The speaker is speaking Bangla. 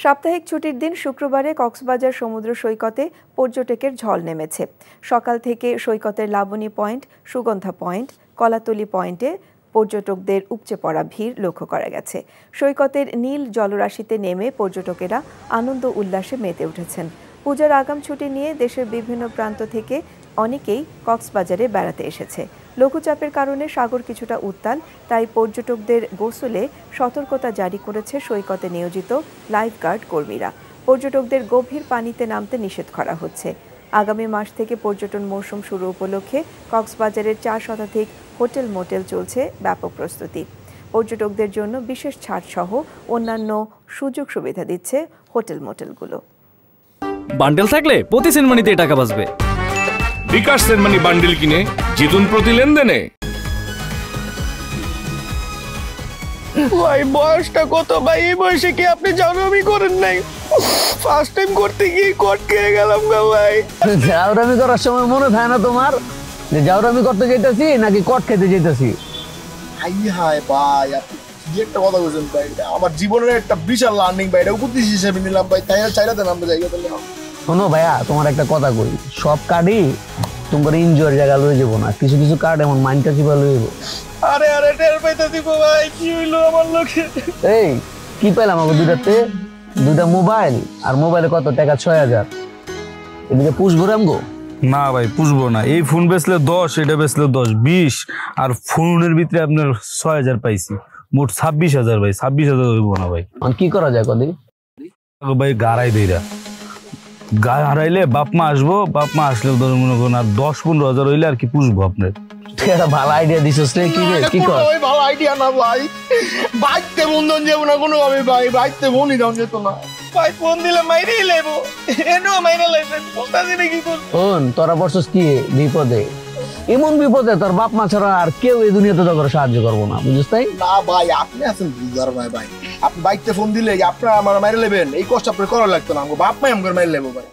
সাপ্তাহিক ছুটির দিন শুক্রবারে কক্সবাজার সমুদ্র সৈকতে পর্যটকের ঝড় নেমেছে। সকাল থেকে সৈকতের লাবণী পয়েন্ট, সুগন্ধা পয়েন্ট, কলাতলি পয়েন্টে পর্যটকদের উপচে পড়া ভিড় লক্ষ্য করা গেছে। সৈকতের নীল জলরাশিতে নেমে পর্যটকেরা আনন্দ উল্লাসে মেতে উঠেছেন। পূজার আগাম ছুটি নিয়ে দেশের বিভিন্ন প্রান্ত থেকে অনেকেই কক্সবাজারে বেড়াতে এসেছে। লঘুচাপের কারণে সাগর কিছুটা উত্তাল, তাই পর্যটকদের গোসলে সতর্কতা জারি করেছে সৈকতে নিয়োজিত লাইফগার্ড কর্মীরা। পর্যটকদের গভীর পানিতে নামতে নিষেধ করা হচ্ছে। আগামী মাস থেকে পর্যটন মৌসুম শুরু উপলক্ষে কক্সবাজারের 4 শতাধিক হোটেল মোটেল চলছে ব্যাপক প্রস্তুতি। পর্যটকদের জন্য বিশেষ ছাড় সহ অন্যান্য সুযোগ সুবিধা দিচ্ছে হোটেল মোটেলগুলো। বান্ডেল থাকলে প্রতি সেনমানিতে টাকা বাঁচবে। বিকাশ সেনমানি বান্ডেল কিনে জিতুন প্রতি লেনদেনে। ভাই বয়সটা কত ভাই? এই বয়সে কি আপনি জাউরামি করেন নাই? ফার্স্ট টাইম করতে গিয়ে কট খেয়ে গেলাম গা ভাই। জাউরামি করার সময় মনে থাকে না তোমার যে জাউরামি করতে যাইতাছি নাকি কট খেতে যাইতাছি? হাই ভাই, আপনি কি একটা কথা বলছেন ভাই? আমার জীবনের একটা বিশাল লার্নিং ভাই, এটা উপদেশ হিসেবে নিলাম ভাই। তাই চাইলাতে নামতে জায়গা তাহলে শোনো ভাইয়া, তোমার একটা কথা কই, সব কার্ডই তোমার এনজয়ের জায়গা লয়ে যাবো না, কিছু কিছু কার্ড এমন মাইন্ডটা চিপা লয়ে যাবো। আরে টের পাইতাছি ভাই, কি হইলো আমার লোকে? এই কি পেলাম আমাকে দুইটা মোবাইল, আর মোবাইলে কত টাকা? 6000। এদিকে পুষবো রামগো? না ভাই পুষবো না। এই ফোন বেচলে 10, এটা বেচলে 10, 20, আর ফোনের ভিতরে আপনার 6000 পাইছি, মোট 26000 ভাই। 26000 হইব না ভাই। কি করা যায় কদি ভাই গাড়াই দেইরা গায়ে হারাইলে বাপ মা আসবো, বাপ মা আসলে ধর মনে করুন আর 10-15 হাজার হইলে আর কি পুষবো আপনার। একটা ভালো আইডিয়া দিছিস রে। কি কর? ওই ভালো আইডিয়া না ভাই, বাইতে বন্ধন যাবো না কোনো ভাবে ভাই, বাইতে বনি দাও যেত না ভাই। ফোন দিলে মাইরেই লেবো, এনো মাইরে লাইছেন বুঝতাছি না কি করব। শোন, তোরা বসছিস কি বিপদে, এমন বিপদে তোর বাপ মা ছাড়া আর কেউ এই দুনিয়াতে তোকে সাহায্য করবো না, বুঝিস তাই না ভাই? আপনি আছেন বুঝার ভাই, আপনি বাইকতে ফোন দিলে আপনারা আমার মাইরে লেবেন, এই কষ্ট আপনার করা লাগতো না। বাপ মাই আমার মাইরে লেবো ভাই।